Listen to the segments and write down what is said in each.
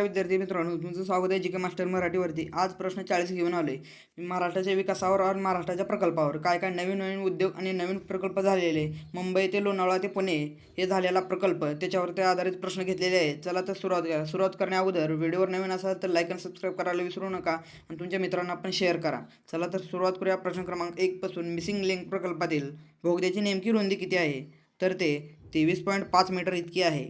विद्यार्थी मित्रांनो, तुमचं स्वागत आहे जी के मास्टर मराठीवरती. आज प्रश्न 40 घेऊन आलोय. महाराष्ट्राच्या विकासावर आणि महाराष्ट्राच्या प्रकल्पावर काय काय नवीन नवीन उद्योग आणि नवीन प्रकल्प झालेले, मुंबई ते लोणावळा ते पुणे हे झालेला प्रकल्प, त्याच्यावरती आधारित प्रश्न घेतलेले आहेत. चला तर सुरुवात करा. सुरुवात करण्या अगोदर व्हिडिओवर नवीन असाल तर लाईक आणि सबस्क्राईब करायला विसरू नका आणि तुमच्या मित्रांना पण शेअर करा. चला तर सुरुवात करूया. प्रश्न क्रमांक 1 पासून. मिसिंग लिंक प्रकल्पातील बोगद्याची नेमकी रुंदी किती आहे? तर ते 23.5 मीटर इतकी आहे.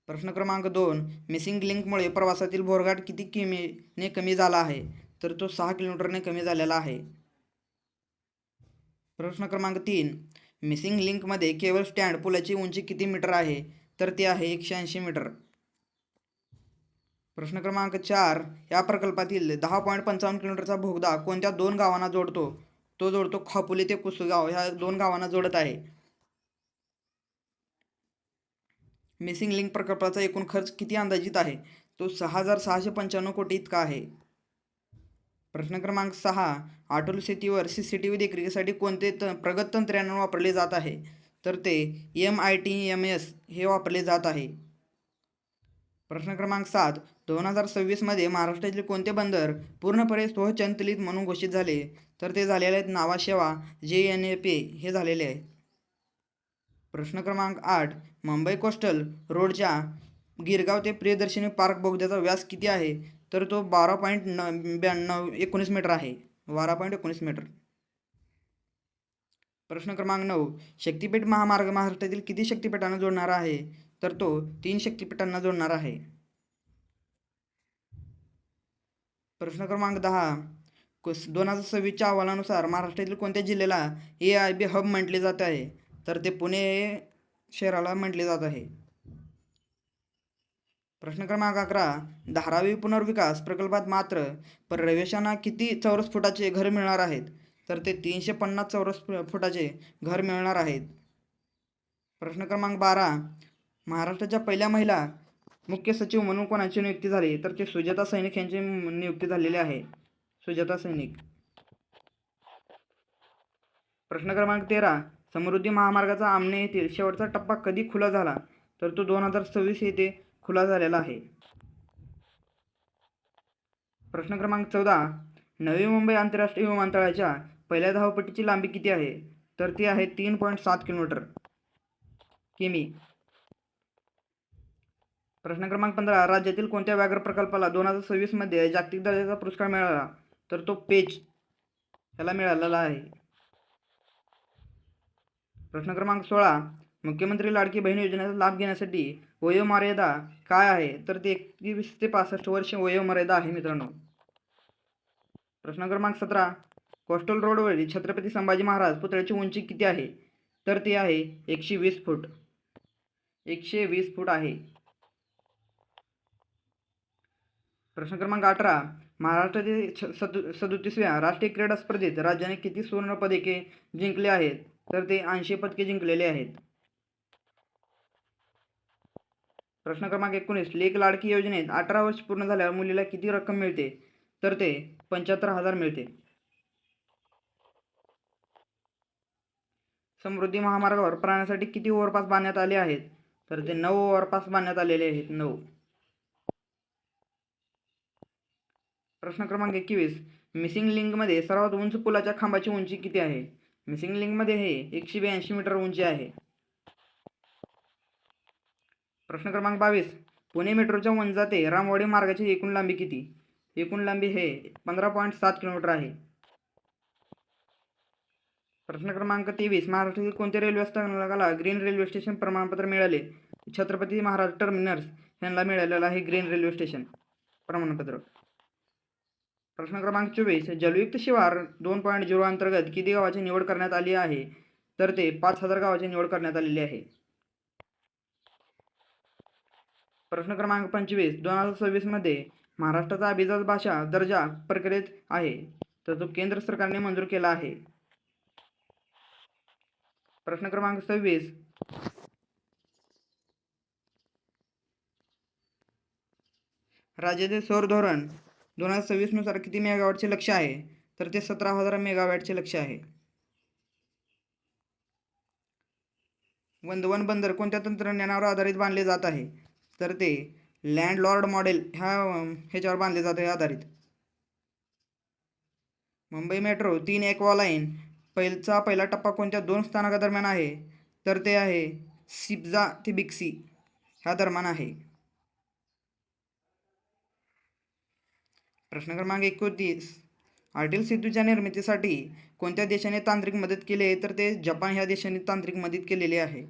प्रश्न क्रमांक 2. मिसिंग लिंकमुळे प्रवासातील भोरघाट किती किमीने कमी झाला आहे? तर तो 6 किलोमीटरने कमी झालेला आहे. प्रश्न क्रमांक 3. मिसिंग लिंकमध्ये केबल स्टँड पुलाची उंची किती मीटर आहे? तर ती आहे 180 मीटर. प्रश्न क्रमांक 4. या प्रकल्पातील 10.55 किलोमीटरचा बोगदा कोणत्या 2 गावांना जोडतो? तो जोडतो खापुली ते कुसगाव ह्या 2 गावांना जोडत आहे. मिसिंग लिंक प्रकल्पाचा एकूण खर्च किती अंदाजित आहे? तो 6,695 कोटी इतका आहे. प्रश्न क्रमांक 6. ऑटो शेतीवर CCTV देखरेखीसाठी कोणते प्रगत तंत्रज्ञान वापरले जात आहे? तर ते MITMS हे वापरले जात आहे. प्रश्न क्रमांक 7. 2026 मध्ये महाराष्ट्रातील कोणते बंदर पूर्णपणे स्वयंचलित म्हणून घोषित झाले? तर ते झालेले आहेत नावाशेवा JNPA हे झालेले आहेत. प्रश्न क्रमांक 8. मुंबई कोस्टल रोडच्या गिरगाव ते प्रियदर्शिनी पार्क बोगद्याचा व्यास किती आहे? तर तो 12.19 मीटर आहे. 12.19 मीटर. प्रश्न क्रमांक 9. शक्तिपीठ महामार्ग महाराष्ट्रातील किती शक्तिपीठांना जोडणारा आहे? तर तो 3 शक्तिपीठांना जोडणार आहे. प्रश्न क्रमांक 10. 2026च्या अहवालानुसार महाराष्ट्रातील कोणत्या जिल्ह्याला AIB हब म्हटले जात आहे? तर ते पुणे शहराला म्हटले जात आहे. प्रश्न क्रमांक 11. धारावी पुनर्विकास प्रकल्पात मात्र रहिवाशांना किती चौरस फुटाचे घर मिळणार आहेत? तर ते 350 चौरस फुटाचे घर मिळणार आहेत. प्रश्न क्रमांक 12. महाराष्ट्राच्या पहिल्या महिला मुख्य सचिव म्हणून कोणाची नियुक्ती झाली? तर ते सुजाता सैनिक यांची नियुक्ती झालेली आहे. सुजाता सैनिक. प्रश्न क्रमांक 13. समृद्धी महामार्गाचा आमने येथील शेवटचा टप्पा कधी खुला झाला? तर तो 2026 येथे खुला झालेला आहे. प्रश्न क्रमांक 14. नवी मुंबई आंतरराष्ट्रीय विमानतळाच्या पहिल्या धावपट्टीची लांबी किती आहे? तर ती आहे 3.7 किमी. प्रश्न क्रमांक 15. राज्यातील कोणत्या व्याघ्र प्रकल्पाला 2026 मध्ये जागतिक दर्जाचा पुरस्कार मिळाला? तर तो पेच याला मिळालेला आहे. प्रश्न क्रमांक 16. मुख्यमंत्री लाडकी बहीण योजनेचा लाभ घेण्यासाठी वयोमर्यादा काय आहे? तर ते 21 ते 65 वर्ष वयोमर्यादा आहे मित्रांनो. प्रश्न क्रमांक 17. कोस्टल रोडवरील छत्रपती संभाजी महाराज पुतळ्याची उंची किती आहे? तर ती आहे 120 फूट. 120 फूट आहे. प्रश्न क्रमांक 18. महाराष्ट्रातील 37व्या राष्ट्रीय क्रीडा स्पर्धेत राज्याने किती सुवर्ण पदके जिंकले आहेत? तर ते 80 पदके जिंकलेले आहेत. प्रश्न क्रमांक 19. लेक लाडकी योजनेत 18 वर्ष पूर्ण झाल्यावर मुलीला किती रक्कम मिळते? तर ते 75,000 मिळते. समृद्धी महामार्गावर प्राण्यांसाठी किती ओव्हरपास बांधण्यात आले आहेत? तर ते 9 ओव्हरपास बांधण्यात आलेले आहेत. 9. प्रश्न क्रमांक 21. मिसिंग लिंकमध्ये सर्वात उंच पुलाच्या खांबाची उंची किती आहे? मिसिंग लिंकमध्ये हे 182 मीटर उंची आहे. प्रश्न क्रमांक 22. पुणे मेट्रोच्या वंजा ते रामवाडी मार्गाची एकूण लांबी किती? एकूण लांबी हे 15.7 किलोमीटर आहे. प्रश्न क्रमांक 23. महाराष्ट्रातील कोणत्या रेल्वे स्थानकाला ग्रीन रेल्वे स्टेशन प्रमाणपत्र मिळाले? छत्रपती महाराज टर्मिनस यांना मिळालेलं आहे ग्रीन रेल्वे स्टेशन प्रमाणपत्र. प्रश्न क्रमांक 24. जलयुक्त शिवार 2.0 अंतर्गत किती गावाची निवड करण्यात आली आहे? तर ते 5,000 गावाची निवड करण्यात आलेली आहे. प्रश्न क्रमांक 25. 2026 मध्ये महाराष्ट्राचा अभिजात भाषा दर्जा प्रक्रियेत आहे? तर तो केंद्र सरकारने मंजूर केला आहे. प्रश्न क्रमांक 26. राज्यातील सौर धोरण 2026 नुसार किती मेगावॅटचे लक्ष्य आहे? तर ते 17,000 मेगावॅटचे लक्ष्य आहे. वंदवन बंदर कोणत्या तंत्रज्ञानावर आधारित बांधले जात आहे? तर ते लँडलॉर्ड मॉडेल ह्याच्यावर बांधले जाते आधारित. मुंबई मेट्रो 3 एक्वा लाईन पहिला टप्पा कोणत्या 2 स्थानकादरम्यान आहे? तर ते आहे सिप्झा ते बिक्सी ह्या दरम्यान आहे. प्रश्न क्रमांक 29. अटल सेतूच्या निर्मितीसाठी कोणत्या देशाने तांत्रिक मदत केली आहे? तर ते जपान ह्या देशाने तांत्रिक मदत केलेली आहे.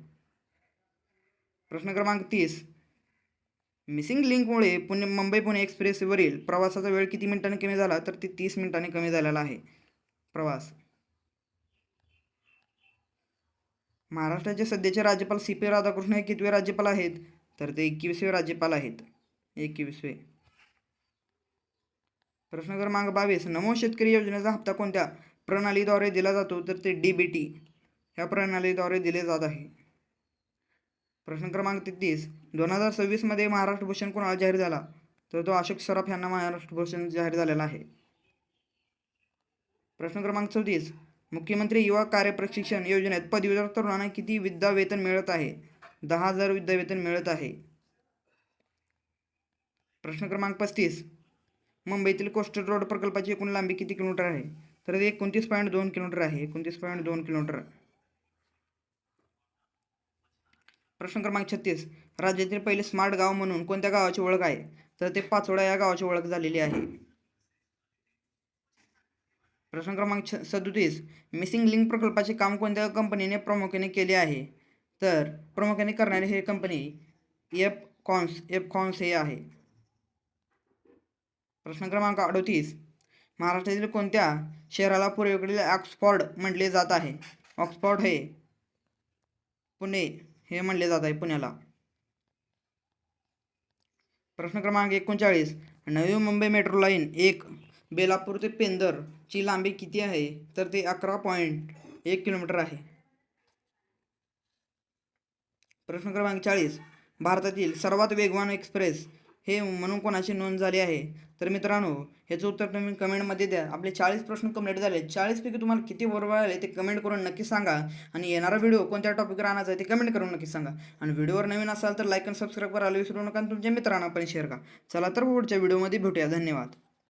प्रश्न क्रमांक 30. मिसिंग लिंकमुळे मुंबई पुणे एक्सप्रेसवरील प्रवासाचा वेळ किती मिनिटांनी कमी झाला? तर ते 30 मिनिटांनी कमी झालेला आहे प्रवास. महाराष्ट्राचे सध्याचे राज्यपाल CP राधाकृष्ण हे कितवे राज्यपाल आहेत? तर ते 21वे राज्यपाल आहेत. 21वे. प्रश्न क्रमांक 22. नमो शेतकरी योजनेचा हप्ता कोणत्या प्रणालीद्वारे दिला जातो? तर ते DBT ह्या प्रणालीद्वारे दिले जात आहे. प्रश्न क्रमांक 33. 2026 मध्ये महाराष्ट्र भूषण कोणाला जाहीर झाला? तर तो अशोक सराफ यांना महाराष्ट्र भूषण जाहीर झालेला आहे. प्रश्न क्रमांक 34. मुख्यमंत्री युवा कार्य प्रशिक्षण योजनेत पदवीधर तरुणांना किती विद्या वेतन मिळत आहे? 10,000 विद्या वेतन मिळत आहे. प्रश्न क्रमांक 35. मुंबईतील कोस्टल रोड प्रकल्पाची एकूण लांबी किती किलोमीटर आहे? तर ते 29.2 किलोमीटर आहे. 29.2 किलोमीटर. प्रश्न क्रमांक 36. राज्यातील पहिले स्मार्ट गाव म्हणून कोणत्या गावाची ओळख आहे? तर ते पाचोडा या गावाची ओळख झालेली आहे. प्रश्न क्रमांक 37. मिसिंग लिंक प्रकल्पाचे काम कोणत्या कंपनीने प्रामुख्याने केले आहे? तर प्रामुख्याने करणारी हे कंपनी एफकॉन्स हे आहे. प्रश्न क्रमांक 38. महाराष्ट्रातील कोणत्या शहराला पूर्वेकडील ऑक्सफोर्ड म्हटले जात आहे? ऑक्सफोर्ड हे पुणे हे म्हणले जात आहे, पुण्याला. प्रश्न क्रमांक 39. नवी मुंबई मेट्रो लाईन 1 बेलापूर ते पेंदर ची लांबी किती आहे? तर ते 11.1 किलोमीटर आहे. प्रश्न क्रमांक 40. भारतातील सर्वात वेगवान एक्सप्रेस हे म्हणून कोणाची नोंद झाली आहे? तर मित्रांनो, ह्याचं उत्तर तुम्ही कमेंटमध्ये द्या. आपले 40 प्रश्न कंप्लीट झाले. 40पैकी तुम्हाला किती बरोबर आले ते कमेंट करून नक्की सांगा. आणि येणारा व्हिडिओ कोणत्या टॉपिकवर आणायचा आहे ते कमेंट करून नक्की सांगा. आणि व्हिडिओवर नवीन असाल तर लाईक आणि सबस्क्राईब करायला विसरू नका आणि तुमच्या मित्रांना पण शेअर करा. चला तर पुढच्या व्हिडिओमध्ये भेटूया. धन्यवाद.